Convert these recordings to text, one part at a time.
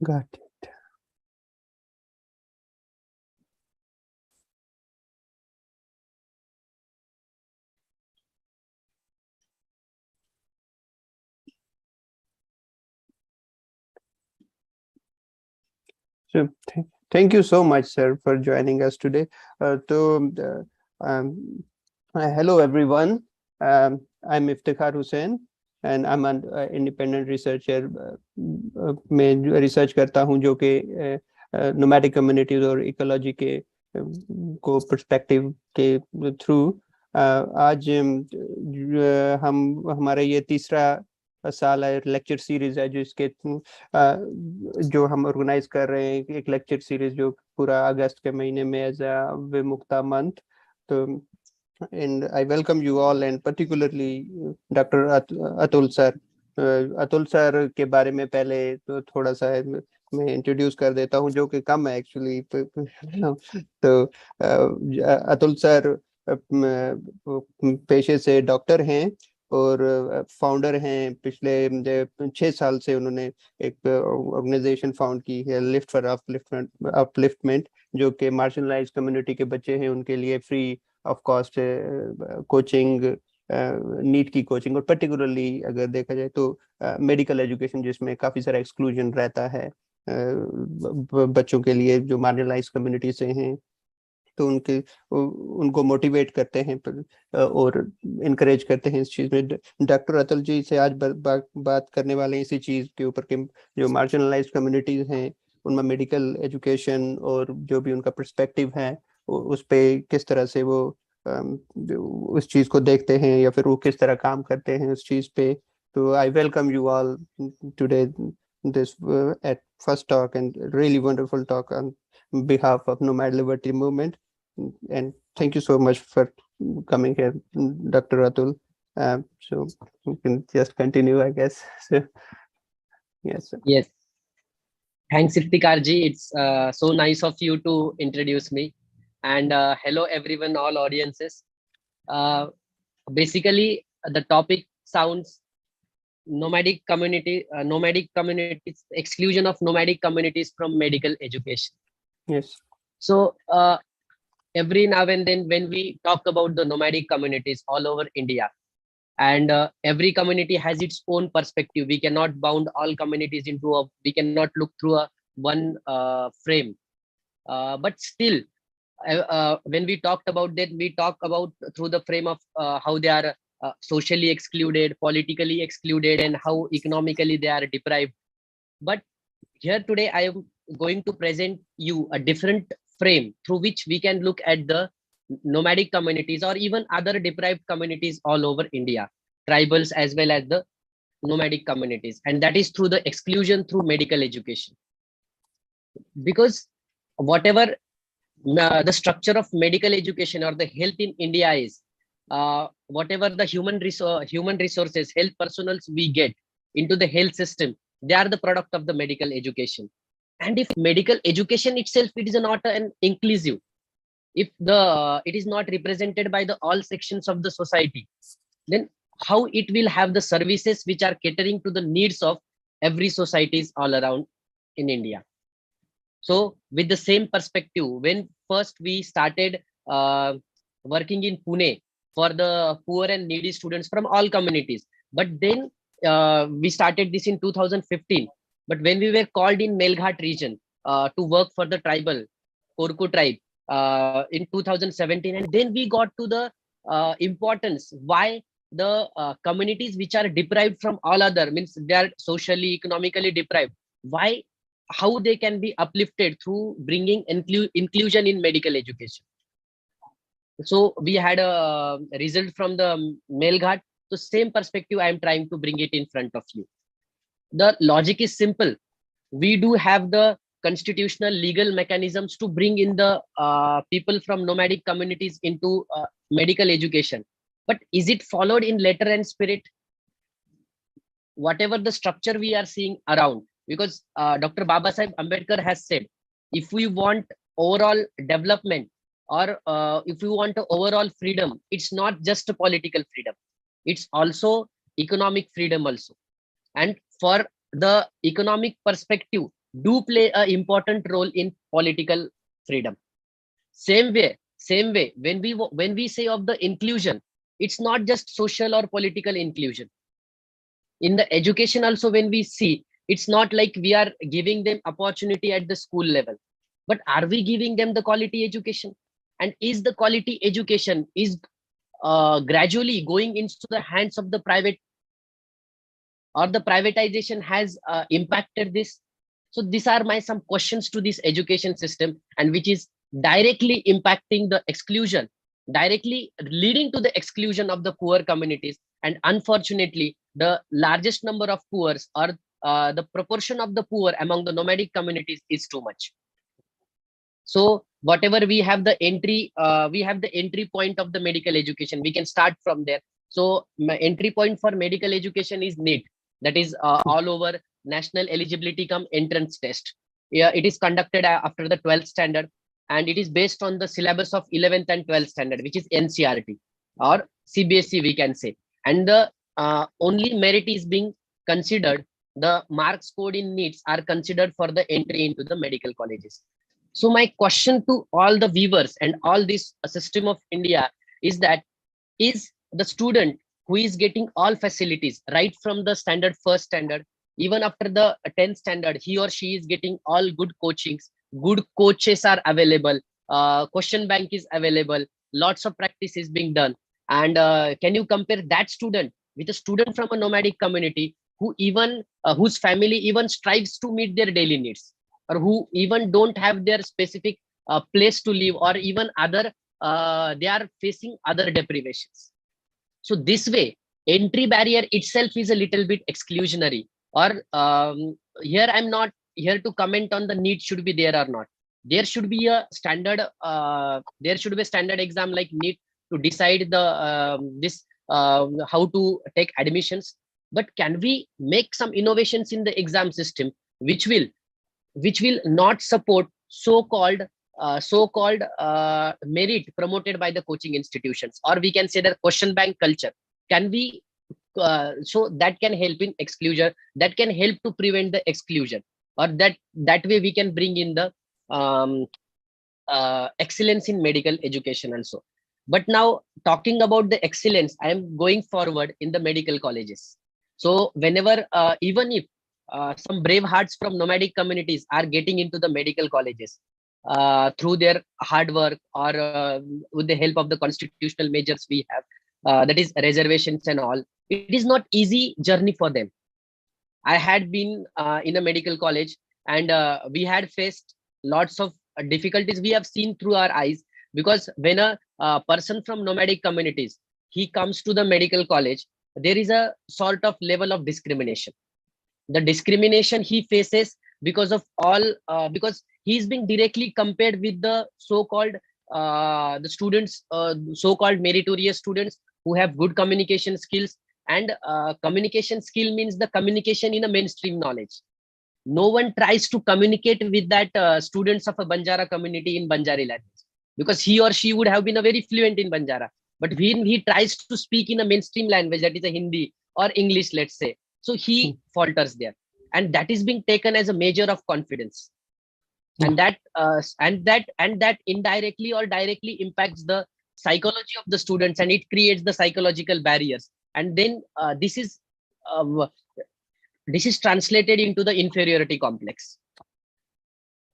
Got it. So thank you so much, sir, for joining us today. Hello, everyone. I'm Iftikhar Hussain, and I'm an independent researcher. मैं research करता हूँ जो कि nomadic communities और ecology के को perspective के through आज हम हमारा ये तीसरा साल है, लेक्चर सीरीज है जिसके जो हम ऑर्गेनाइज कर रहे हैं, एक लेक्चर सीरीज जो पूरा अगस्त के महीने में एज अ विमुक्ता मंथ. तो and I welcome you all, and particularly Dr. Atul sir. Atul sir के बारे में पहले तो थोड़ा सा मैं इंट्रोड्यूस कर देता हूँ, जो कि कम है एक्चुअली. तो अतुल सर पेशे से डॉक्टर हैं और फाउंडर हैं. पिछले 6 साल से उन्होंने एक ऑर्गेनाइजेशन फाउंड की है, लिफ्ट फॉर अपलिफ्टमेंट, जो कि मार्जिनलाइज्ड कम्युनिटी के बच्चे हैं उनके लिए free of cost coaching, NEET की कोचिंग, और पर्टिकुलरली अगर देखा जाए तो मेडिकल एजुकेशन जिसमें काफी सारा एक्सक्लूजन रहता है बच्चों के लिए जो मार्जिनलाइज कम्युनिटी से हैं. तो उनको मोटिवेट करते हैं और इनकरेज करते हैं इस चीज में. डॉक्टर अतुल जी से आज बात करने वाले हैं इसी चीज के ऊपर कि जो मार्जिनलाइज कम्युनिटीज हैं उनमें मेडिकल एजुकेशन और जो भी उनका पर्सपेक्टिव है उस पे किस तरह से वो उस चीज को देखते हैं या फिर वो किस तरह काम करते हैं उस चीज पे. तो I welcome you all today this at first talk, and really wonderful talk on behalf of Nomad Liberty Movement, and thank you so much for coming here, Dr. Atul. So you can just continue, I guess. So, yes, sir. Yes, thanks Iftikhar ji. It's so nice of you to introduce me, and hello everyone, all audiences. Basically the topic sounds nomadic communities, exclusion of nomadic communities from medical education. Yes. So every now and then when we talk about the nomadic communities all over India, and every community has its own perspective. We cannot bound all communities into we cannot look through one frame, but still when we talked about that, we talk about through the frame of how they are socially excluded, politically excluded, and how economically they are deprived. But here today I am going to present you a different frame through which we can look at the nomadic communities or even other deprived communities all over India, tribals as well as the nomadic communities, and that is through the exclusion through medical education. Because whatever the structure of medical education or the health in India is, whatever the human resources, health personnel we get into the health system, they are the product of the medical education. And if medical education itself, it is not an inclusive, if it is not represented by the all sections of the society, then how it will have the services which are catering to the needs of every societies all around in India. So with the same perspective, when first we started working in Pune for the poor and needy students from all communities, but then we started this in 2015. But when we were called in Melghat region to work for the tribal Korku tribe in 2017, and then we got to the importance why the communities which are deprived from all other, means they are socially, economically deprived, why, how they can be uplifted through bringing inclusion in medical education. So we had a result from the Melghat. So same perspective I am trying to bring it in front of you. The logic is simple. We do have the constitutional legal mechanisms to bring in the people from nomadic communities into medical education. But is it followed in letter and spirit? Whatever the structure we are seeing around, because Dr. Babasaheb Ambedkar has said, if we want overall development or if we want overall freedom, it's not just a political freedom, it's also economic freedom also. And for the economic perspective, do play an important role in political freedom. Same way, when we say of the inclusion, it's not just social or political inclusion. In the education also, when we see, it's not like we are giving them opportunity at the school level, but are we giving them the quality education? And is the quality education is gradually going into the hands of the private, or the privatization has impacted this? So these are my some questions to this education system, and which is directly impacting the exclusion, directly leading to the exclusion of the poor communities. And unfortunately, the largest number of poor, or the proportion of the poor among the nomadic communities is too much. So whatever we have the entry point of the medical education, we can start from there. So my entry point for medical education is NEET, that is all over national eligibility cum entrance test. Yeah, it is conducted after the 12th standard, and it is based on the syllabus of 11th and 12th standard, which is NCRT or CBSE, we can say. And the only merit is being considered, the marks scored in NEETs are considered for the entry into the medical colleges. So my question to all the viewers and all this system of India is that, is the student who is getting all facilities right from the standard first standard, even after the 10th standard, he or she is getting all good coachings, good coaches are available, question bank is available, lots of practice is being done. And can you compare that student with a student from a nomadic community who even whose family even strives to meet their daily needs, or who even don't have their specific place to live, or even other they are facing other deprivations? So this way, entry barrier itself is a little bit exclusionary. Or here I'm not here to comment on the NEET should be there or not. There should be a standard. There should be a standard exam like NEET to decide the this how to take admissions. But can we make some innovations in the exam system which will not support so-called merit promoted by the coaching institutions, or we can say that question bank culture? Can we so that can help in exclusion, that can help to prevent the exclusion, or that way we can bring in the excellence in medical education also. But now, talking about the excellence, I am going forward in the medical colleges. So whenever even if some brave hearts from nomadic communities are getting into the medical colleges through their hard work, or with the help of the constitutional measures we have, that is reservations and all, it is not easy journey for them. I had been in a medical college, and we had faced lots of difficulties we have seen through our eyes, because when a person from nomadic communities, he comes to the medical college, there is a sort of level of discrimination. The discrimination he faces because of all because he is being directly compared with the so-called the students, so-called meritorious students who have good communication skills. And communication skill means the communication in a mainstream knowledge. No one tries to communicate with that students of a Banjara community in Banjari language, because he or she would have been a very fluent in Banjara. But when he tries to speak in a mainstream language, that is a Hindi or English, let's say, so he falters there, and that is being taken as a measure of confidence. And that indirectly or directly impacts the psychology of the students, and it creates the psychological barriers. And then uh, this is translated into the inferiority complex.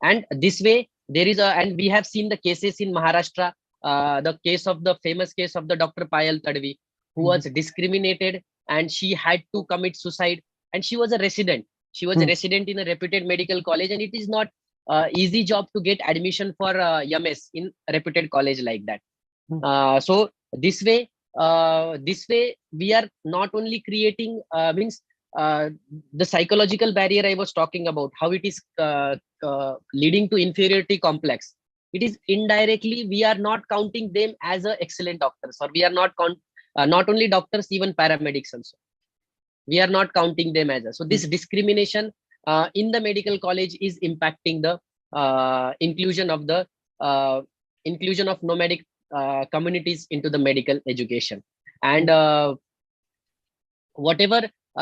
And this way, there is a, and we have seen the cases in Maharashtra, the famous case of the Dr. Payal Tadvi, who was discriminated, and she had to commit suicide. And she was a resident. She was a resident in a reputed medical college, and it is not easy job to get admission for MS in a reputed college like that. So this way we are not only creating the psychological barrier I was talking about, how it is leading to inferiority complex. It is indirectly, we are not counting them as a excellent doctors, or we are not not only doctors, even paramedics also, we are not counting them as a. So this discrimination in the medical college is impacting the inclusion of nomadic communities into the medical education. And whatever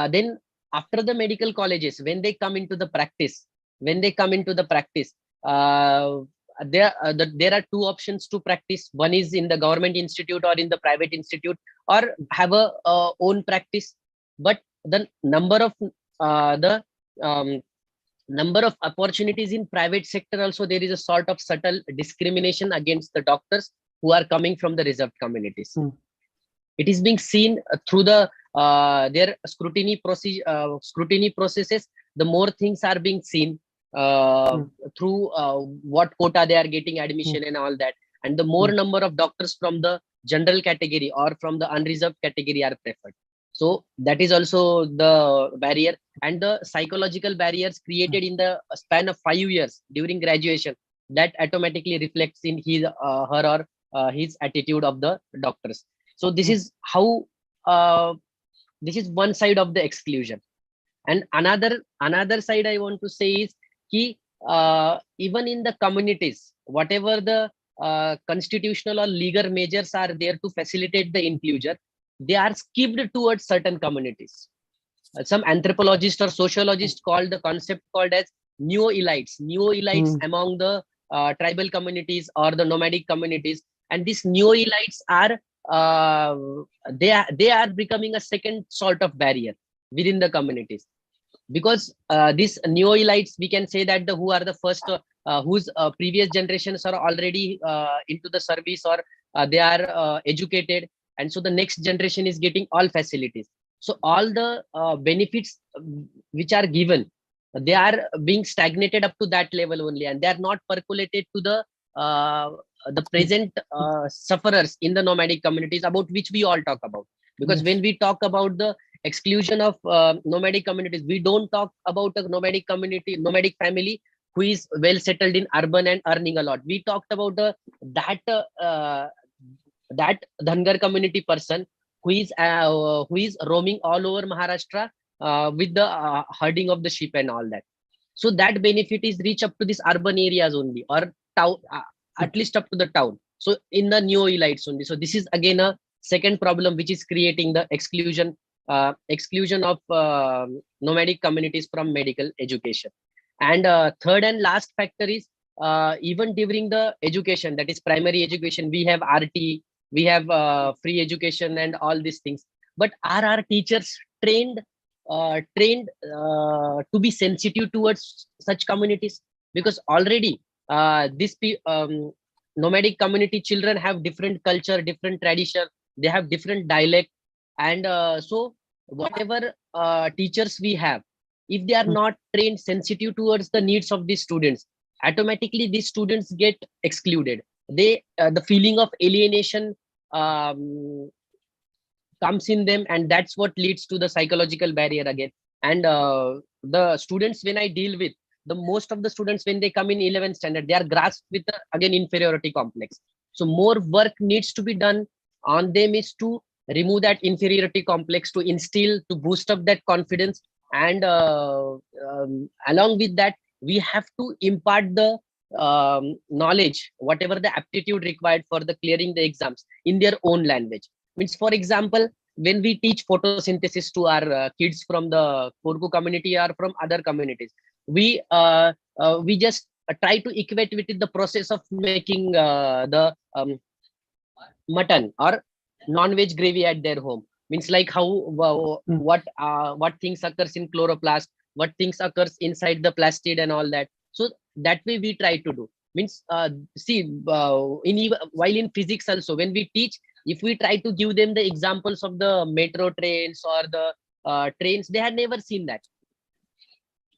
then after the medical colleges, when they come into the practice, when they come into the practice, there are two options to practice. One is in the government institute or in the private institute, or have a own practice. But the the um, number of opportunities in private sector also, there is a sort of subtle discrimination against the doctors who are coming from the reserved communities. It is being seen through the their scrutiny processes. The more things are being seen through what quota they are getting admission and all that, and the more number of doctors from the general category or from the unreserved category are preferred. So that is also the barrier, and the psychological barriers created in the span of 5 years during graduation, that automatically reflects in his her or his attitude of the doctors. So this is how this is one side of the exclusion. And another side I want to say is ki, even in the communities, whatever the constitutional or legal measures are there to facilitate the inclusion, they are skipped towards certain communities. Some anthropologists or sociologists called the concept called as neo-elites among the tribal communities or the nomadic communities. And these neo-elites are they are becoming a second sort of barrier within the communities, because these neo-elites, we can say that who are the first whose previous generations are already into the service, or they are educated, and so the next generation is getting all facilities. So all the benefits which are given, they are being stagnated up to that level only, and they are not percolated to the present sufferers in the nomadic communities, about which we all talk about. Because when we talk about the exclusion of nomadic communities, we don't talk about a nomadic community, nomadic family who is well settled in urban and earning a lot. We talked about that Dhangar community person who is roaming all over Maharashtra with the herding of the sheep and all that. So that benefit is reach up to these urban areas only, or town, at least up to the town. So in the neo-elites only. So this is again a second problem which is creating the exclusion of nomadic communities from medical education. And third and last factor is even during the education, that is primary education, we have RT, we have free education and all these things. But are our teachers trained to be sensitive towards such communities? Because already this nomadic community children have different culture, different tradition, they have different dialect, and so whatever teachers we have, if they are not trained sensitive towards the needs of these students, automatically these students get excluded. They the feeling of alienation comes in them, and that's what leads to the psychological barrier again. And the students, when I deal with, the most of the students, when they come in 11th standard, they are grasped with again inferiority complex. So more work needs to be done on them, is to remove that inferiority complex, to instill, to boost up that confidence, and along with that, we have to impart the knowledge, whatever the aptitude required for the clearing the exams in their own language. Means, for example, when we teach photosynthesis to our kids from the Korku community or from other communities, we just try to equate with the process of making the mutton or non-veg gravy at their home. Means like how what things occurs in chloroplast, what things occurs inside the plastid and all that. So that way we try to do. Means see, while in physics also, when we teach, if we try to give them the examples of the metro trains or the trains, they had never seen that.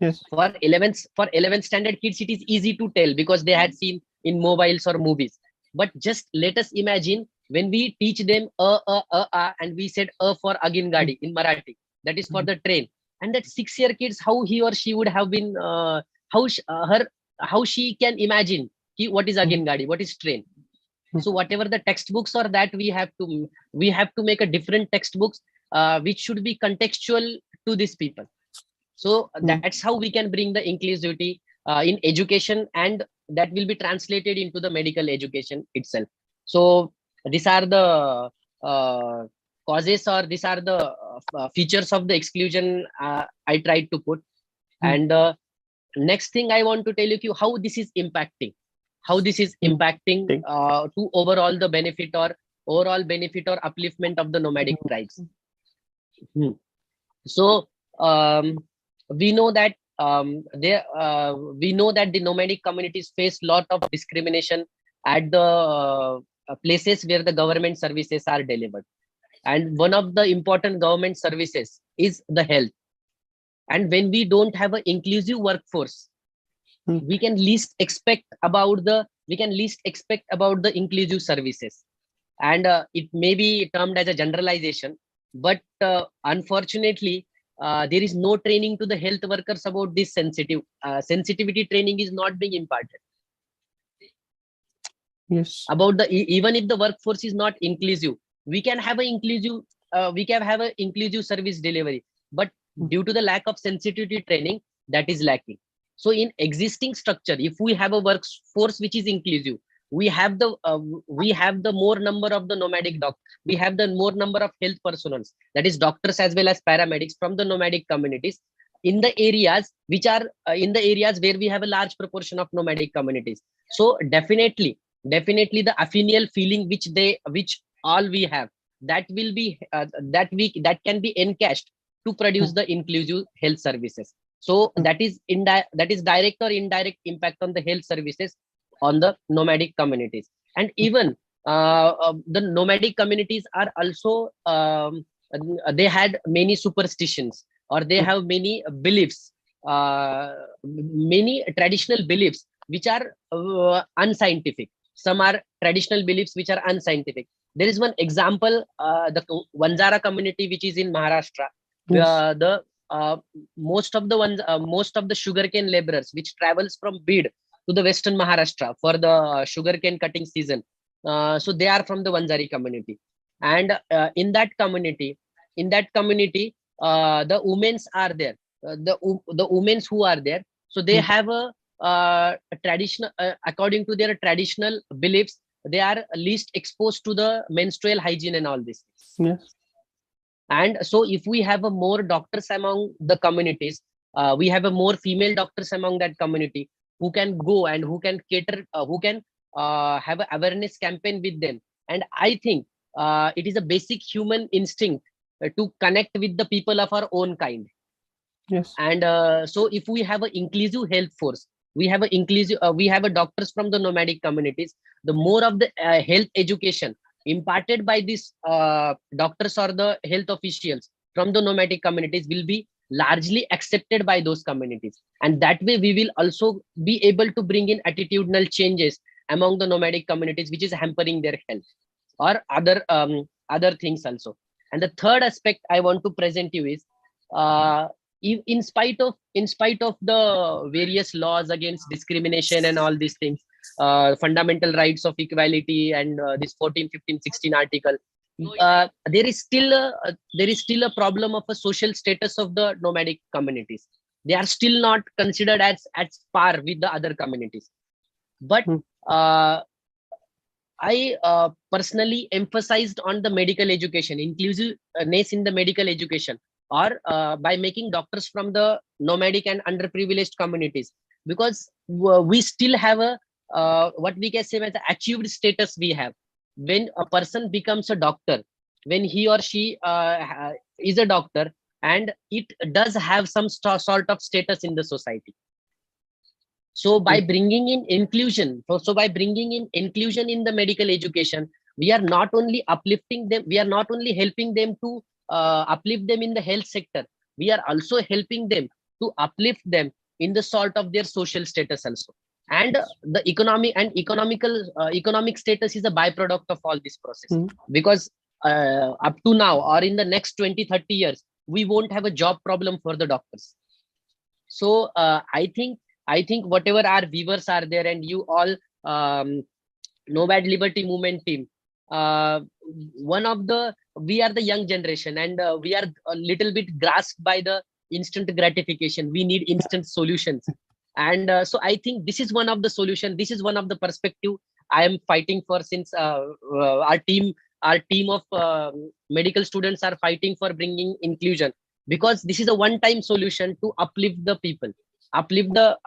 Yes. For 11th standard kids, it is easy to tell because they had seen in mobiles or movies. But just let us imagine when we teach them and we said for agin gadi in Marathi, that is for the train, and that 6-year kids, how he or she would have been, how she can imagine what is agin gadi, what is train. So whatever the textbooks or that, we have to make a different textbooks which should be contextual to these people. So that's how we can bring the inclusivity in education, and that will be translated into the medical education itself. So these are the causes, or these are the features of the exclusion I tried to put. And next thing I want to tell you how this is impacting, to overall the benefit or upliftment of the nomadic tribes. So we know that the nomadic communities face lot of discrimination at the places where the government services are delivered, and one of the important government services is the health. And when we don't have an inclusive workforce, we can least expect about the inclusive services. And it may be termed as a generalization, but unfortunately there is no training to the health workers about this sensitivity training is not being imparted. Yes. About the even if the workforce is not inclusive, we can have an inclusive service delivery, but due to the lack of sensitivity training, that is lacking. So in existing structure, if we have a workforce which is inclusive, we have the more number of the nomadic doctors, we have the more number of health personnel, that is doctors as well as paramedics from the nomadic communities in the areas which are where we have a large proportion of nomadic communities. So definitely the affinal feeling which all we have, that will be that can be encashed to produce the inclusive health services. So that is direct or indirect impact on the health services on the nomadic communities. And even the nomadic communities are also they had many superstitions, or they have many beliefs, many traditional beliefs which are unscientific. Some are traditional beliefs which are unscientific. There is one example, the Vanjara community which is in Maharashtra. Yes. Most of the sugarcane laborers which travels from Bid to the western Maharashtra for the sugarcane cutting season, so they are from the Vanjari community. And in that community, the women are there, the women who are there, so they have a traditional, according to their traditional beliefs, they are least exposed to the menstrual hygiene and all this. Yes. And so if we have a more doctors among the communities, we have a more female doctors among that community who can go and who can cater, who can have an awareness campaign with them. And I think it is a basic human instinct to connect with the people of our own kind. Yes. And so if we have an inclusive health force, we have a doctors from the nomadic communities, the more of the health education imparted by these doctors or the health officials from the nomadic communities will be largely accepted by those communities. And that way we will also be able to bring in attitudinal changes among the nomadic communities, which is hampering their health or other things also. And the third aspect I want to present you is, in spite of the various laws against discrimination and all these things, fundamental rights of equality and this 14, 15, 16 article, there is still a problem of a social status of the nomadic communities. They are still not considered as at par with the other communities. But I personally emphasized on the medical education, inclusiveness in the medical education, or by making doctors from the nomadic and underprivileged communities, because we still have a what we can say as the achieved status we have. When a person becomes a doctor, when he or she is a doctor, and it does have some sort of status in the society. So by bringing in inclusion, in the medical education, we are not only uplifting them, we are not only helping them to uplift them in the health sector, we are also helping them to uplift them in the sort of their social status also. And the economic status is a byproduct of all this process. Because up to now, or in the next 20-30 years, we won't have a job problem for the doctors. So I think whatever our viewers are there, and you all, Nomad Liberty Movement team, we are the young generation, and we are a little bit grasped by the instant gratification. We need instant solutions. And so I think this is one of the solution. This is one of the perspective I am fighting for, since our team of medical students are fighting for bringing inclusion, because this is a one-time solution to uplift the people. uplift the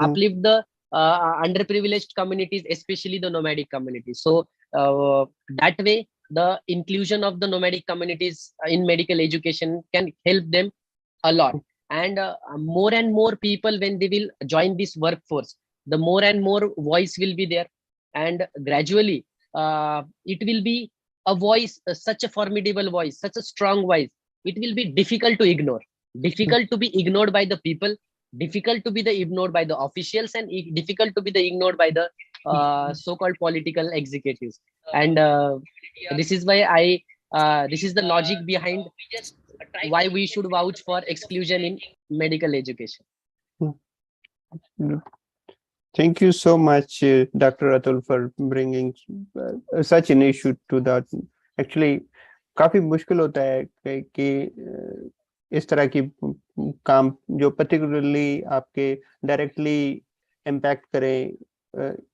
underprivileged communities, especially the nomadic communities. So that way, the inclusion of the nomadic communities in medical education can help them a lot. And more and more people, when they will join this workforce, the more and more voice will be there, and gradually it will be a voice, such a formidable voice, such a strong voice. It will be difficult to ignore, difficult to be ignored by the people, difficult to be ignored by the officials, and difficult to be ignored by the so-called political executives. And this is why this is the logic behind why we should vouch for exclusion in medical education. Thank you so much, Dr. Atul, for bringing such an issue to that. Actually, काफी मुश्किल होता है कि इस तरह की काम जो particularly आपके directly impact करें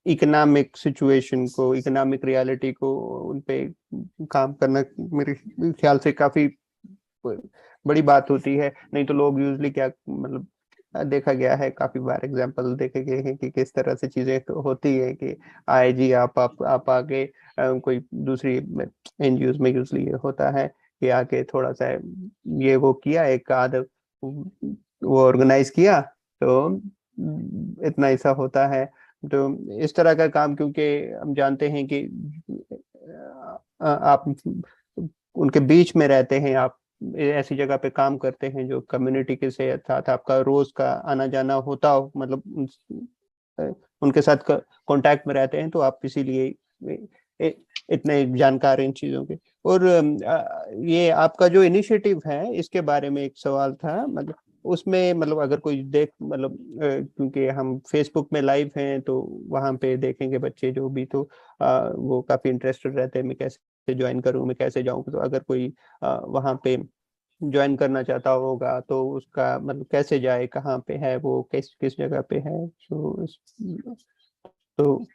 इकोनॉमिक सिचुएशन को, इकोनॉमिक रियलिटी को, उन पे काम करना मेरे ख्याल से काफी बड़ी बात होती है. नहीं तो लोग यूजली क्या, मतलब देखा गया है, काफी बार एग्जांपल देखे गए हैं कि किस तरह से चीजें होती है कि आए जी आप आगे कोई दूसरी एनजीओज में यूजली ये होता है कि आके थोड़ा सा ये वो किया, एक आध वो ऑर्गेनाइज किया, तो इतना ऐसा होता है. तो इस तरह का काम, क्योंकि हम जानते हैं कि आप उनके बीच में रहते हैं, आप ऐसी जगह पे काम करते हैं जो कम्युनिटी के साथ आपका रोज का आना जाना होता हो, मतलब उनके साथ कांटेक्ट में रहते हैं, तो आप इसीलिए इतने जानकार हैं इन चीजों के. और ये आपका जो इनिशिएटिव है, इसके बारे में एक सवाल था, मतलब उसमें, मतलब अगर कोई देख, मतलब क्योंकि हम फेसबुक में लाइव हैं तो वहां पे देखेंगे बच्चे जो भी, तो वो काफी इंटरेस्टेड रहते हैं, मैं कैसे ज्वाइन करूं, मैं कैसे जाऊं. तो अगर कोई वहां पे ज्वाइन करना चाहता होगा तो उसका मतलब कैसे जाए, कहाँ पे है वो, किस जगह पे है. तो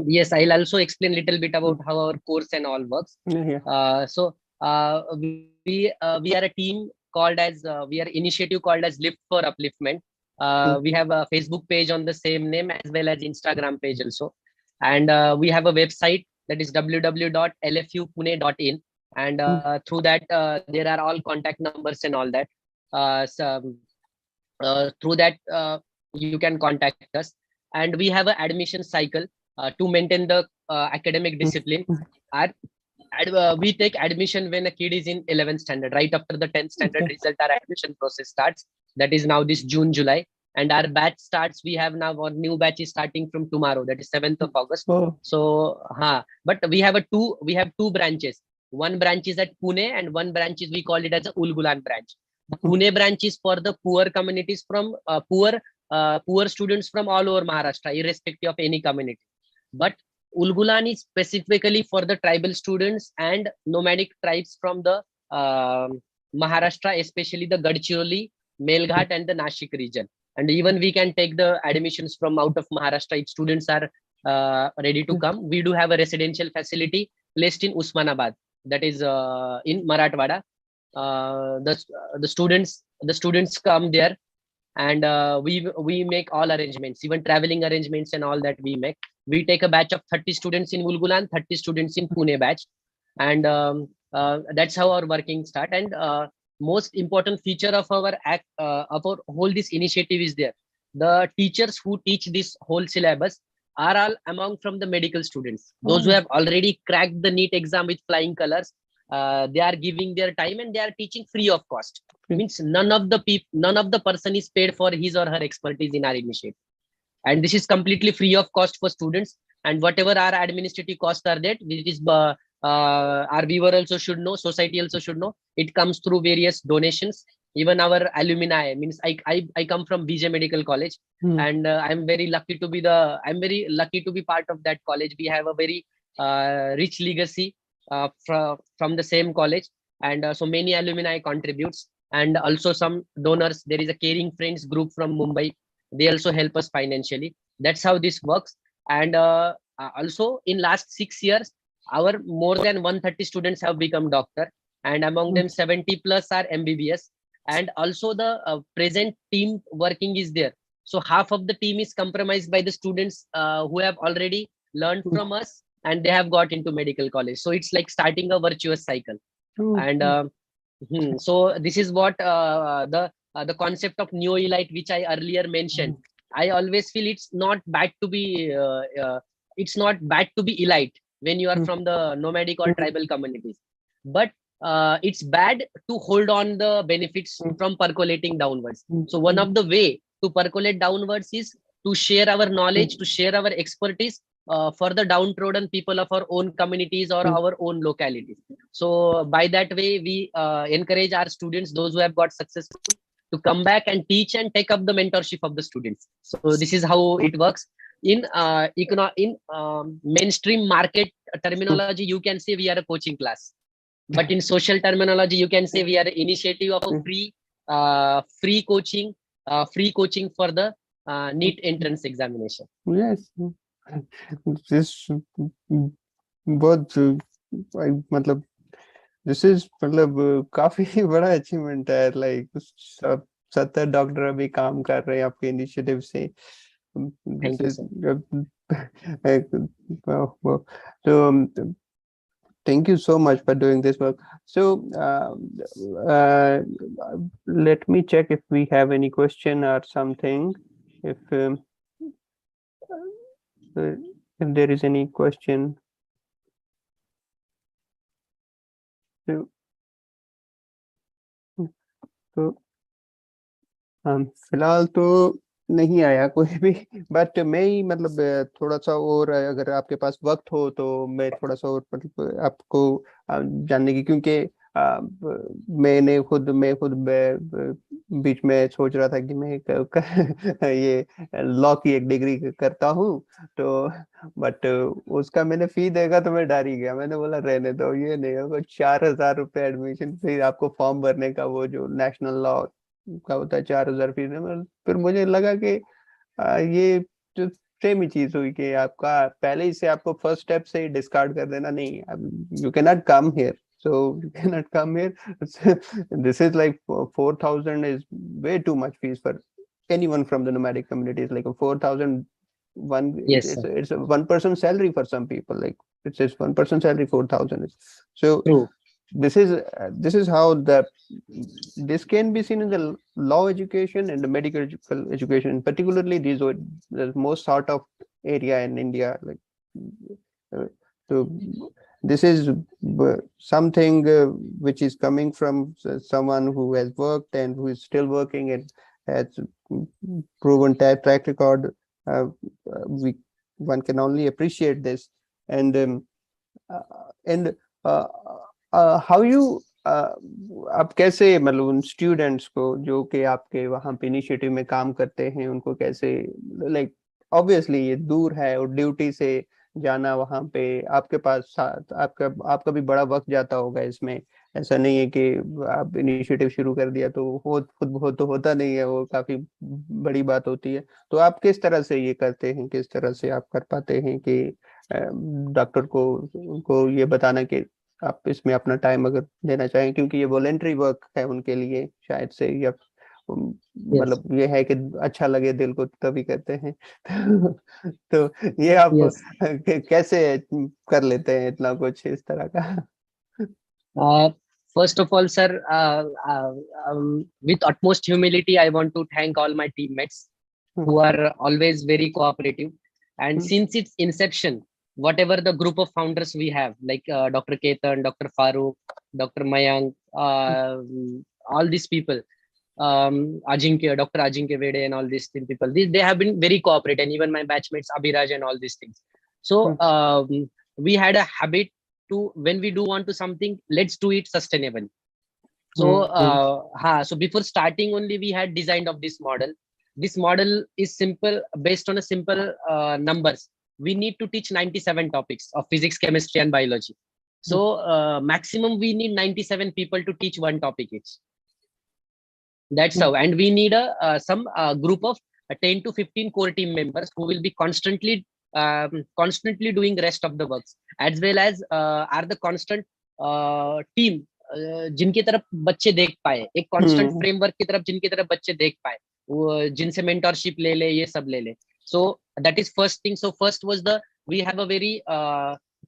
yes, I'll also explain a little bit about how our course and all works. So we are a team called as we are initiative called as Lift for Upliftment. We have a Facebook page on the same name, as well as Instagram page also, and we have a website, that is www.lfupune.in, and through that there are all contact numbers and all that. Through that you can contact us, and we have an admission cycle to maintain the academic discipline. We take admission when a kid is in 11th standard. Right after the 10th standard result, our admission process starts. That is now this June, July. And our batch starts. We have now our new batch is starting from tomorrow. That is 7th of August. So, but we have two branches. One branch is at Pune, and one branch is, we call it as a Ulgulan branch. The Pune branch is for the poor communities from poor students from all over Maharashtra, irrespective of any community. But Ulgulan is specifically for the tribal students and nomadic tribes from the Maharashtra, especially the Gadchiroli, Melghat, and the Nashik region. And even we can take the admissions from out of Maharashtra if students are ready to come. We do have a residential facility placed in Usmanabad, that is in Marathwada. The students come there, and we make all arrangements, even traveling arrangements and all that we make. We take a batch of 30 students in Ulgulan, 30 students in Pune batch, and that's how our working start. And most important feature of our whole this initiative is there. The teachers who teach this whole syllabus are all among from the medical students. Those who have already cracked the NEET exam with flying colors. They are giving their time and they are teaching free of cost. Means none of the person is paid for his or her expertise in our initiative, and this is completely free of cost for students. And whatever our administrative costs are, that which is our viewer also should know, society also should know, it comes through various donations. Even our alumni, means I come from BJ Medical College, and I'm very lucky to be part of that college. We have a very rich legacy from the same college, and so many alumni contributes, and also some donors. There is a Caring Friends group from Mumbai. They also help us financially. That's how this works. And also in last 6 years, our more than 130 students have become doctor, and among them 70 plus are MBBS. and also the present team working is there. So half of the team is compromised by the students who have already learned from us, and they have got into medical college. So it's like starting a virtuous cycle. And so this is what the concept of neo elite, which I earlier mentioned. I always feel it's not bad to be elite when you are from the nomadic or tribal communities, but it's bad to hold on the benefits from percolating downwards. So one of the way to percolate downwards is to share our knowledge, to share our expertise for the downtrodden people of our own communities or our own localities. So by that way, we encourage our students, those who have got successful, to come back and teach and take up the mentorship of the students. So this is how it works. In mainstream market terminology, you can say we are a coaching class, but in social terminology, you can say we are an initiative of a free coaching for the NEET entrance examination. Yes, this बहुत मतलब this is मतलब काफी बड़ा achievement है, like 70 doctor अभी काम कर रहे हैं आपके इनिशिएटिव से. Thank you, sir. So thank you so much for doing this work. So let me check if we have any question or something. If there is any question. तो फिलहाल तो नहीं आया कोई भी, बट मैं ही मतलब थोड़ा सा और अगर आपके पास वक्त हो तो मैं थोड़ा सा और मतलब आपको जानने की, क्योंकि मैं खुद बीच में सोच रहा था कि मैं ये लॉ की एक डिग्री करता हूँ, तो बट उसका मैंने फी देखा तो मैं डर ही गया. मैंने बोला रहने दो, ये नहीं होगा. 4,000 रुपये एडमिशन फी आपको फॉर्म भरने का, वो जो नेशनल लॉ का होता है 4,000 फीस. फिर मुझे लगा कि ये जो सेम ही चीज हुई कि आपका पहले ही से आपको फर्स्ट स्टेप से ही डिस्कार्ड कर देना. नहीं, you can not come here, so you cannot come here. This is like 4,000 is way too much fees for anyone from the nomadic communities. Like a 4,000 Yes, it's a one person salary for some people. Like it says one person salary 4,000 is. So true. This is how this can be seen in the law education and the medical education, particularly these are the most sought of area in India. Like so this is something which is coming from someone who has worked and who is still working and has proven track record. One can only appreciate this. And how you आप कैसे मतलब उन students को जो कि आपके वहाँ पे इनिशिएटिव में काम करते हैं, उनको कैसे, लाइक ऑब्वियसली ये दूर है और ड्यूटी से जाना वहाँ पे, आपके पास आपका भी बड़ा वक्त जाता होगा इसमें. ऐसा नहीं है कि आप इनिशिएटिव शुरू कर दिया तो खुद तो होता नहीं है, वो काफी बड़ी बात होती है. तो आप किस तरह से ये करते हैं, किस तरह से आप कर पाते हैं कि डॉक्टर को उनको ये बताना कि आप इसमें अपना टाइम अगर देना चाहें, क्योंकि ये वॉलेंटरी वर्क है उनके लिए शायद से, या मतलब ये है कि अच्छा लगे दिल को तभी करते हैं. तो ये आप कैसे कर लेते हैं इतना कुछ इस तरह का? First of all, sir, with utmost humility, I want to thank all my teammates who are always very cooperative. And since its inception, whatever the group of founders we have, like Dr. Ketan, Dr. Farooq, Dr. Mayank, all these people, Ajinkya, Dr. Ajinkya Vede and all these people, they have been very cooperative, and even my batchmates Abhiraj and all these things. So we had a habit to, when we do want to something, let's do it sustainably. So so before starting only, we had designed of this model. This model is simple, based on a simple numbers. We need to teach 97 topics of physics, chemistry, and biology. So maximum we need 97 people to teach one topic each. That's how. And we need some group of 10 to 15 core team members who will be constantly doing rest of the works, as well as are the constant team जिनकी तरफ बच्चे देख पाए, एक constant framework की तरफ जिनकी तरफ बच्चे देख पाए, वो जिनसे मेंटरशिप ले ले, ये सब ले ले. So that is first thing. So first was we have a very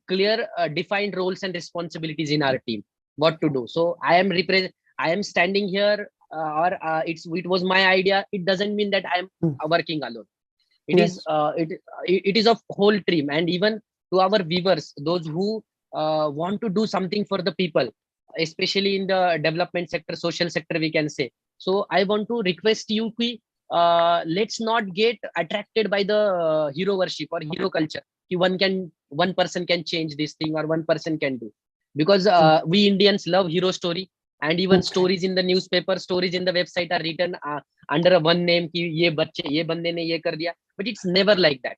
clear defined roles and responsibilities in our team, what to do. So I am standing here, or it was my idea. It doesn't mean that I am working alone. It Yes. is it is of whole team. And even to our viewers, those who want to do something for the people, especially in the development sector, social sector, we can say. So I want to request you, let's not get attracted by the hero worship or hero culture. One person can change this thing, or one person can do, because we Indians love hero story. And even stories in the newspaper, stories in the website are written under one name ki ye bande ne ye kar diya. But it's never like that.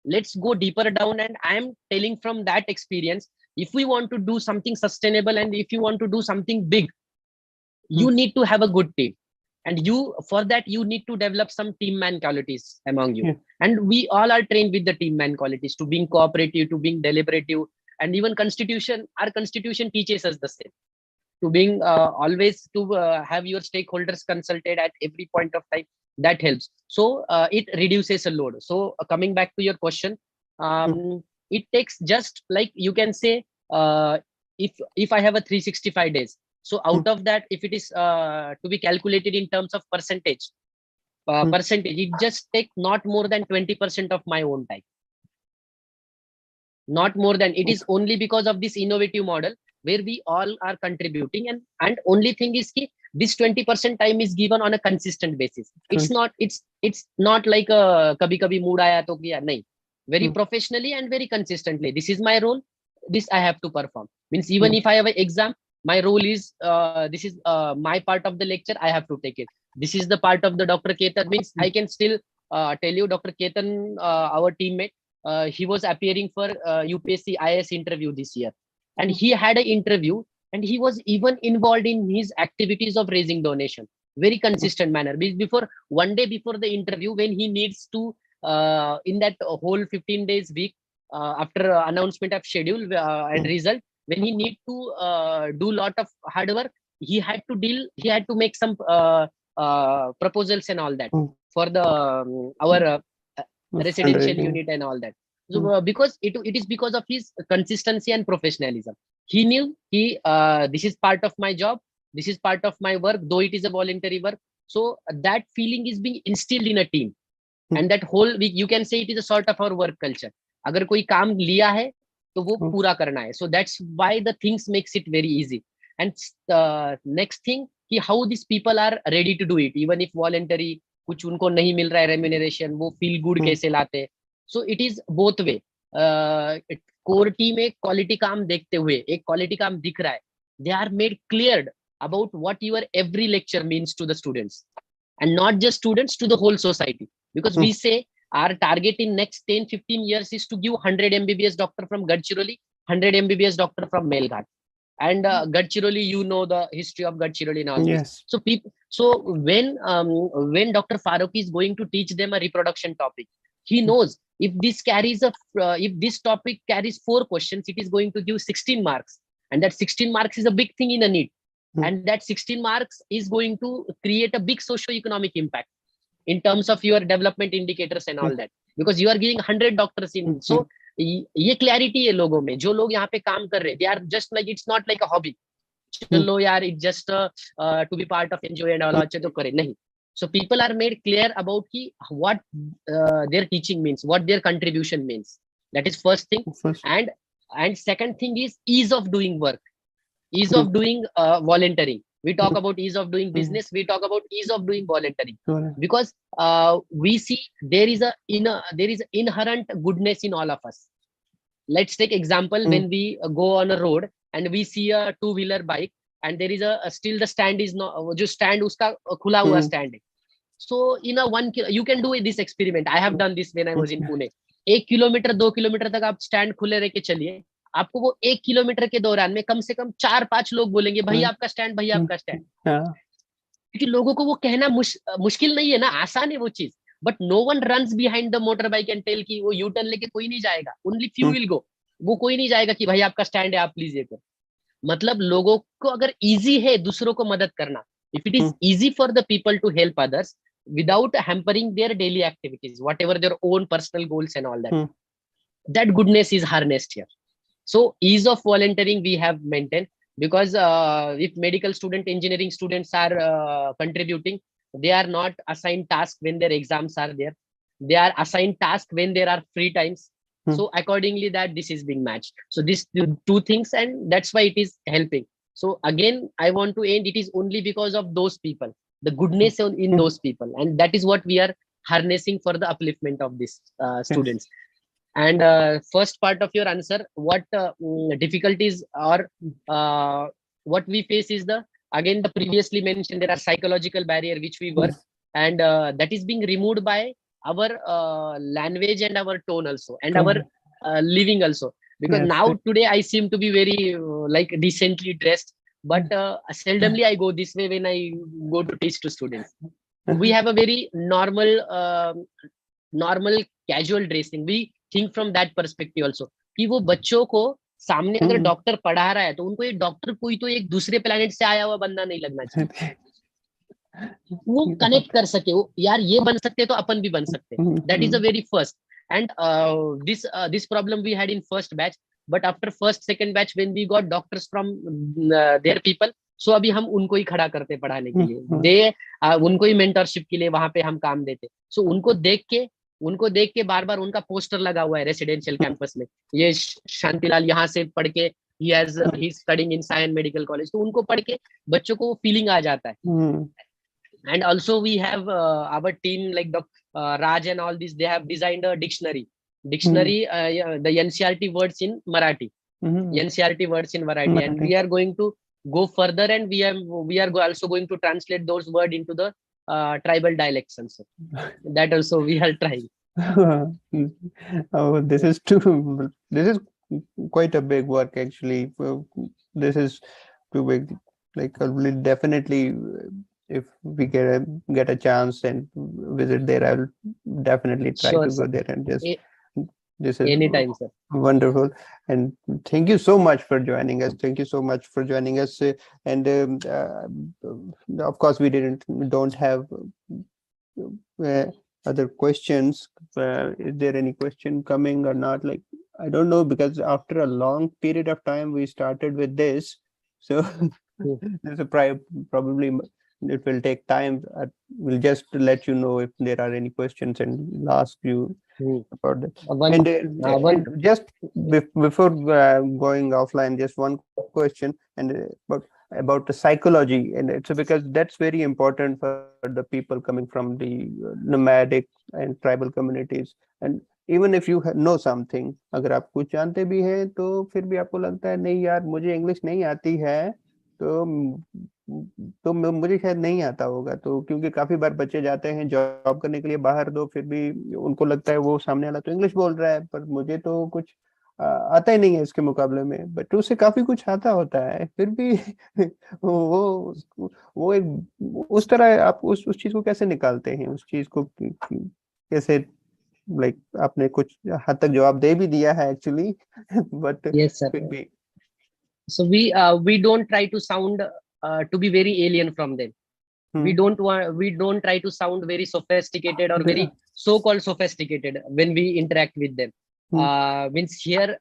Let's go deeper down. And I am telling from that experience, if we want to do something sustainable, and if you want to do something big, you need to have a good team. And for that you need to develop some team man qualities among you. And we all are trained with the team man qualities, to being cooperative, to being deliberative. And even our constitution teaches us the same, to being always to have your stakeholders consulted at every point of time. That helps. So it reduces a load. So coming back to your question, it takes just like, you can say, if I have a 365 days, so out of that, if it is to be calculated in terms of percentage, it just take not more than 20% of my own time. Not more than. It is only because of this innovative model where we all are contributing. And only thing is ki, this 20% time is given on a consistent basis. It's not like a kabhi kabhi mood aaya to kiya. Nahi. Very professionally and very consistently. This is my role. This I have to perform. Means even if I have an exam, my role is this is my part of the lecture. I have to take it. This is the part of the Dr. Ketan. Means I can still tell you, Dr. Ketan, our teammate, he was appearing for UPSC IS interview this year. And he had an interview, and he was even involved in his activities of raising donation. Very consistent manner. Before, one day before the interview, when he needs to, in that whole 15 days week, after announcement of schedule and result, when he need to do lot of hard work, he had to make some proposals and all that for the our residential unit and all that. So because it is because of his consistency and professionalism. He knew this is part of my job, this is part of my work, though it is a voluntary work. So that feeling is being instilled in a team. And that whole week, you can say it is a sort of our work culture. अगर कोई काम लिया है तो वो पूरा करना है. So that's why the things makes it very easy. And next thing, कि how these people are ready to do it, even if voluntary, कुछ उनको नहीं मिल रहा है remuneration, वो feel good कैसे लाते हैं. So it is both way. Core team एक quality काम देखते हुए, एक quality काम दिख रहा है, they are made cleared about what your every lecture means to the students, and not just students, to the whole society. Because we say our target in next 10-15 years is to give 100 MBBS doctor from Gadchiroli, 100 MBBS doctor from Melghat. And Gadchiroli, you know the history of Gadchiroli and all this. So when Dr. Farooq is going to teach them a reproduction topic, he knows if this topic carries 4 questions, it is going to give 16 marks. And that 16 marks is a big thing in a NEET. And that 16 marks is going to create a big socio-economic impact in terms of your development indicators and all that, because you are giving 100 doctors in. So ये clarity है लोगों में, जो लोग यहाँ पे काम कर रहे हैं, they are just like, it's not like a hobby. चलो यार, it's just to be part of NGO and all, अच्छे तो करे नहीं. So people are made clear about what their teaching means, what their contribution means. That is first thing. And second thing is ease of doing work, ease of doing volunteering. We talk about ease of doing business, we talk about ease of doing volunteering, because we see there is inherent goodness in all of us. Let's take example, when we go on a road and we see a 2-wheeler bike, and there is still the stand is not, जो stand उसका खुला हुआ stand है. So in a 1 kilo, you can do this experiment. I have done this when I was in Pune. 1 kilometre 2 kilometre तक आप stand खुले रह के चलिए, आपको वो 1 किलोमीटर के दौरान में कम से कम 4-5 लोग बोलेंगे, भाई आपका स्टैंड, भाई आपका स्टैंड. क्योंकि लोगों को वो कहना मुश्किल नहीं है ना, आसान है वो चीज. But no one runs behind the motor bike and tell कि वो यू टर्न लेके कोई नहीं जाएगा, ओनली फ्यू विल गो. वो कोई नहीं जाएगा कि भाई आपका स्टैंड है, आप प्लीज ये करो. मतलब लोगों को अगर इजी है दूसरों को मदद करना, if it is Hmm. easy for the people to help others without hampering their daily activities, whatever their own personal goals and all that, Hmm. that goodness is harnessed here. So ease of volunteering we have maintained, because if medical student, engineering students are contributing, they are not assigned task when their exams are there, they are assigned task when there are free times. Hmm. So accordingly that this is being matched. So these two things, and that's why it is helping. So again I want to end, it is only because of those people, the goodness in Hmm. those people, and that is what we are harnessing for the upliftment of these Yes. students. And first part of your answer, what difficulties or what we face is the, again the previously mentioned, there are psychological barrier which we work, Yes. and that is being removed by our language and our tone also, and our Correct. living also. Because Yes. now today I seem to be very like decently dressed, but seldomly I go this way when I go to teach to students. We have a very normal casual dressing, we think from that perspective also, कि वो बच्चों को सामने अगर Hmm. Doctor पढ़ा रहा है तो उनको ये डॉक्टर कोई तो एक दूसरे प्लेनेट से आया हुआ बंदा नहीं लगना चाहिए, वो कनेक्ट कर सके, वो यार ये बन सकते तो अपन भी बन सकते. That is a very first. And this problem we had in first batch, but after first second batch when we got doctors from their people, so अभी हम उनको ही खड़ा करते पढ़ाने के लिए, उनको ही मेंटरशिप के लिए वहां पे हम काम देते. सो उनको देख के बार बार उनका पोस्टर लगा हुआ है रेसिडेंशियल कैंपस में, ये शांतिलाल यहाँ से पढ़ के ही studying in Sion medical college, तो उनको पढ़ के बच्चों को वो फीलिंग आ जाता है. And also we have our team like the Raj and all this, they have designed a dictionary yeah, the NCRT words in Marathi, NCRT words in Marathi, and we are going to go further, and we are also going to translate those words into the tribal dialects also. That also we are trying. Oh, this is too. This is quite a big work, actually. This is too big. Like, I will definitely, if we get a chance and visit there, I'll definitely try Sure, to sir. go there and just. This is Anytime, sir. wonderful, and thank you so much for joining us. Thank you so much for joining us. And of course, we don't have other questions. Is there any question coming or not? Like, I don't know, because after a long period of time we started with this, so there's a probably it will take time. We'll just let you know if there are any questions and ask you about that. And just before going offline, just one question, and about the psychology, and it's because that's very important for the people coming from the nomadic and tribal communities. And even if you know something, अगर आप कुछ जानते भी हैं तो फिर भी आपको लगता है नहीं यार मुझे इंग्लिश नहीं आती है, तो मुझे शायद नहीं आता होगा, तो क्योंकि काफी बार बच्चे जाते हैं जॉब करने के लिए बाहर, तो फिर भी उनको लगता है वो सामने वाला तो इंग्लिश बोल रहा है पर मुझे तो कुछ आता ही नहीं है इसके मुकाबले में, बट उससे काफी कुछ आता होता है फिर भी वो एक उस तरह आप उस चीज को कैसे निकालते हैं, उस चीज को कैसे, लाइक आपने कुछ हद तक जवाब दे भी दिया है एक्चुअली बट yes, sir. फिर भी. So we don't try to sound to be very alien from them. We don't try to sound very sophisticated or very so-called sophisticated when we interact with them. Means here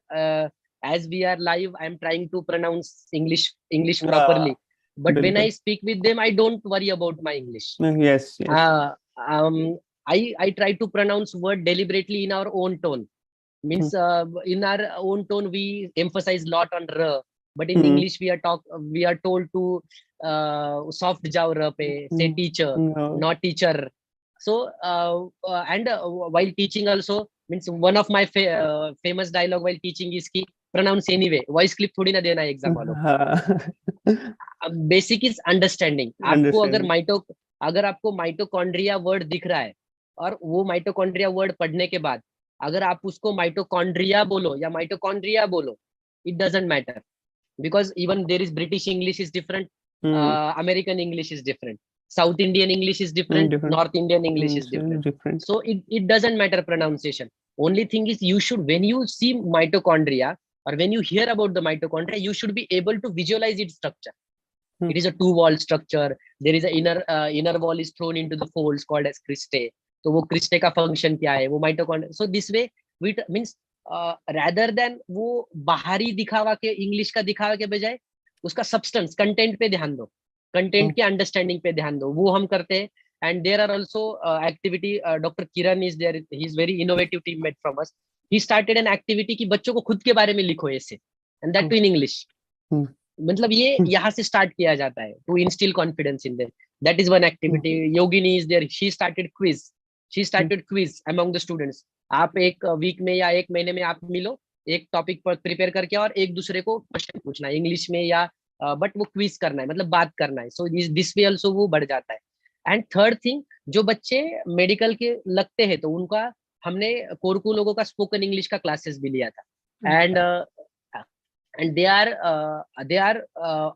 as we are live, I'm trying to pronounce English properly, but when I speak with them I don't worry about my English. Yes. I try to pronounce word deliberately in our own tone. Means in our own tone we emphasize lot on r, but in English we are told to soft jao r pe, say teacher, not teacher. So and while teaching also, means one of my famous dialogue while teaching is ki pronounce anyway, voice clip थोड़ी ना देना है exam वालों को. Basic is understanding. अगर आपको mitochondria word दिख रहा है और वो माइटोकॉन्ड्रिया वर्ड पढ़ने के बाद अगर आप उसको माइटोकॉन्ड्रिया बोलो या माइटोकॉन्ड्रिया बोलो, it doesn't matter, because even there is British English is different, American English is different, South Indian English is different, North Indian English is different. So it doesn't matter pronunciation. Only thing is you should, when you see mitochondria, or when you hear about the mitochondria, you should be able to visualize its structure. Hmm. It is a two-wall structure. There is an inner wall is thrown into the folds called as cristae. So वो cristae का function क्या है? वो mitochondria. So this way, we means rather than वो बाहरी दिखावा के English का दिखावा के बजाय उसका substance content पे ध्यान दो, content के understanding पे ध्यान दो. वो हम करते हैं. And there are also activity. Dr. Kiran is there. He is very innovative teammate from us. He started an activity कि बच्चों को खुद के बारे में लिखो ऐसे, and that too in English. मतलब ये यहाँ से स्टार्ट किया जाता है to instil confidence in them. That is one activity. Yogini is there. She started quiz among the students. आप एक वीक में या एक महीने में आप मिलो, एक टॉपिक पर प्रिपेयर करके और एक दूसरे को क्वेश्चन पूछना है इंग्लिश में या बट वो क्विज करना है, मतलब बात करना है. सो दिस वे ऑल्सो वो बढ़ जाता है. एंड थर्ड थिंग, जो बच्चे मेडिकल के लगते हैं तो उनका हमने कोरकू लोगों का स्पोकन इंग्लिश का क्लासेस भी लिया था. And they are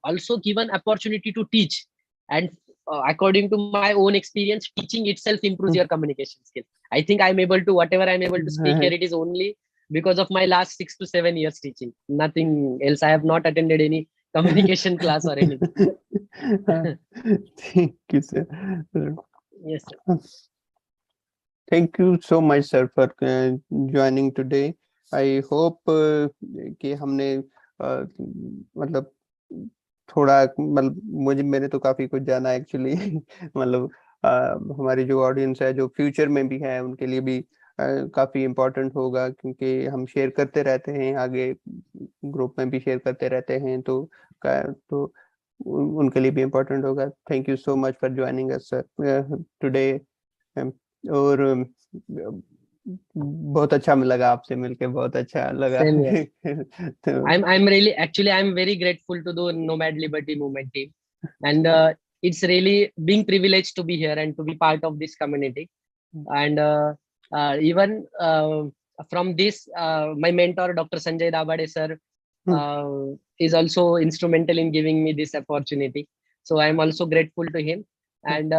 also given opportunity to teach, and according to my own experience, teaching itself improves your communication skill. I think I'm able to, whatever I'm able to speak here, it is only because of my last 6 to 7 years teaching, nothing else. I have not attended any communication class or anything. Thank you, sir. Yes, sir. Thank you so much, sir, for joining today. I hope कि हमने मतलब थोड़ा, मतलब मेरे तो काफी कुछ जाना एक्चुअली. मतलब हमारी जो ऑडियंस है, जो फ्यूचर में भी है, उनके लिए भी काफी इम्पोर्टेंट होगा, क्योंकि हम शेयर करते रहते हैं, आगे ग्रुप में भी शेयर करते रहते हैं, तो उनके लिए भी इम्पोर्टेंट होगा. Thank you so much for joining us sir today. और बहुत अच्छा लगा आपसे मिलके, बहुत अच्छा लगा. I'm really, actually I'm very grateful to the Nomad Liberty Movement team, and it's really being privileged to be here and to be part of this community. And even from this, my mentor Dr. Sanjay Dabade sir is also instrumental in giving me this opportunity. So I'm also grateful to him. And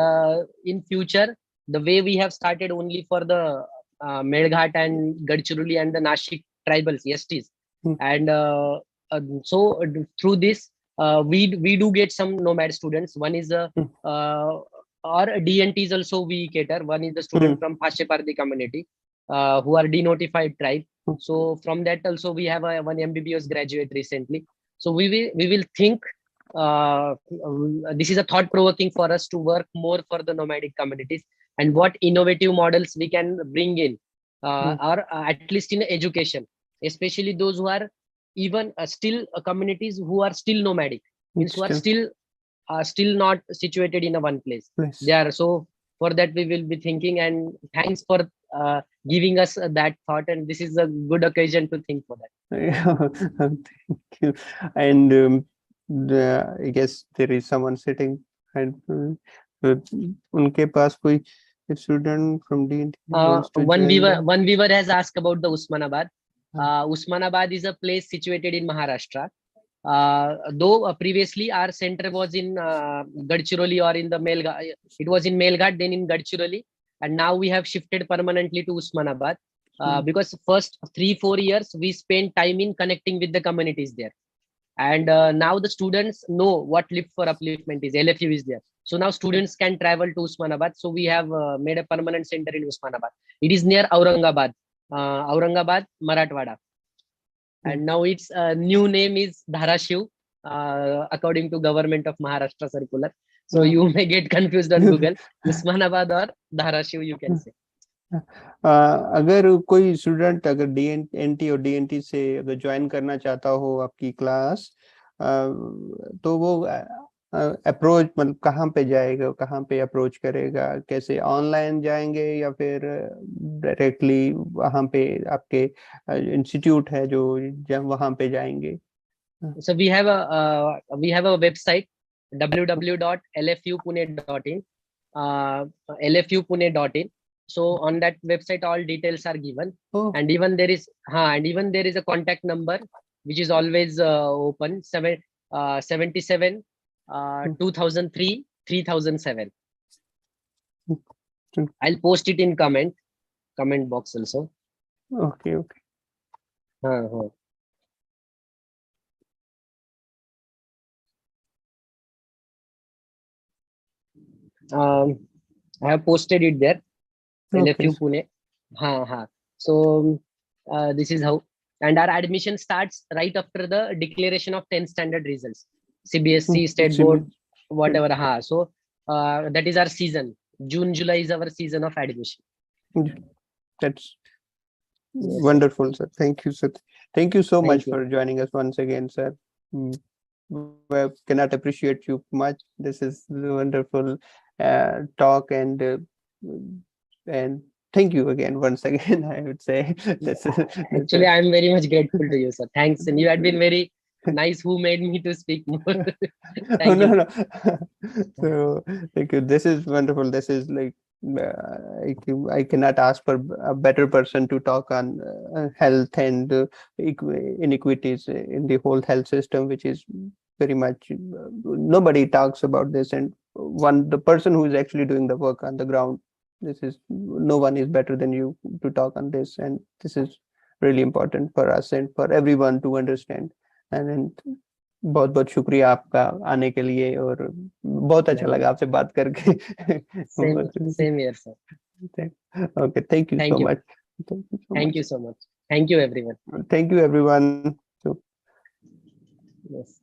in future, the way we have started only for the Medghat and Gadchiroli and the Nashik tribals, STs, and so through this we do get some nomad students. One is or DNTs also we cater. One is the student from Pashepardi community who are denotified tribe. So from that also we have one MBBS graduate recently. So we will think. This is a thought provoking for us to work more for the nomadic communities, and what innovative models we can bring in, or at least in education, especially those who are even still communities who are still nomadic, means who are still not situated in a one place. They are, so for that we will be thinking, and thanks for giving us that thought, and this is a good occasion to think for that. Thank you. And I guess there is someone sitting, and उनके पास कोई student from DNT wants to one join viewer has asked about the Usmanabad. Usmanabad is a place situated in Maharashtra. Though previously our center was in Gadchiroli or in the Melghat, it was in Melghat, then in Gadchiroli, and now we have shifted permanently to Usmanabad because first 3-4 years we spent time in connecting with the communities there. And now the students know what Lift for Upliftment is. LFU is there. So now students can travel to Usmanabad. So we have made a permanent center in Usmanabad. It is near Aurangabad, Marathwada. And now its new name is Dharashiv, according to Government of Maharashtra circular. So you may get confused on Google. Usmanabad or Dharashiv you can say. अगर कोई student अगर DNT और DNT से अगर join करना चाहता हो आपकी क्लास, तो वो अप्रोच मतलब कहाँ पे जाएगा, कहाँ पे अप्रोच करेगा, कैसे ऑनलाइन जाएंगे या फिर डायरेक्टली वहाँ पे आपके इंस्टीट्यूट है जो वहाँ पे जाएंगे? So we have a website www.lfupune.in, lfupune.in. So on that website all details are given. And even there is a contact number which is always open, 77 2003 3007. I'll post it in comment box also. Okay. I have posted it there. Okay. LFU Pune. So this is how. And our admission starts right after the declaration of 10th standard results. CBSC, State Board, whatever. So that is our season. June, July is our season of admission. That's Yes, wonderful, sir. Thank you, sir. Thank you so much you. for joining us once again, sir. We cannot appreciate you much. This is wonderful talk, and thank you again once again. I would say Actually, I'm very much grateful to you, sir. Thanks, and you had been very nice. Who made me to speak more? Oh, Thank no, you. no. So thank you. This is wonderful. This is like I cannot ask for a better person to talk on health and inequities in the whole health system, which is very much nobody talks about this. And the person who is actually doing the work on the ground, this is no one is better than you to talk on this, and this is really important for us and for everyone to understand. And बहुत बहुत शुक्रिया आपका आने के लिए, और बहुत अच्छा लगा आपसे बात करके. Same here, sir. Okay, thank you so much. Thank you so much. Thank you, everyone. Thank you, everyone. So, yes.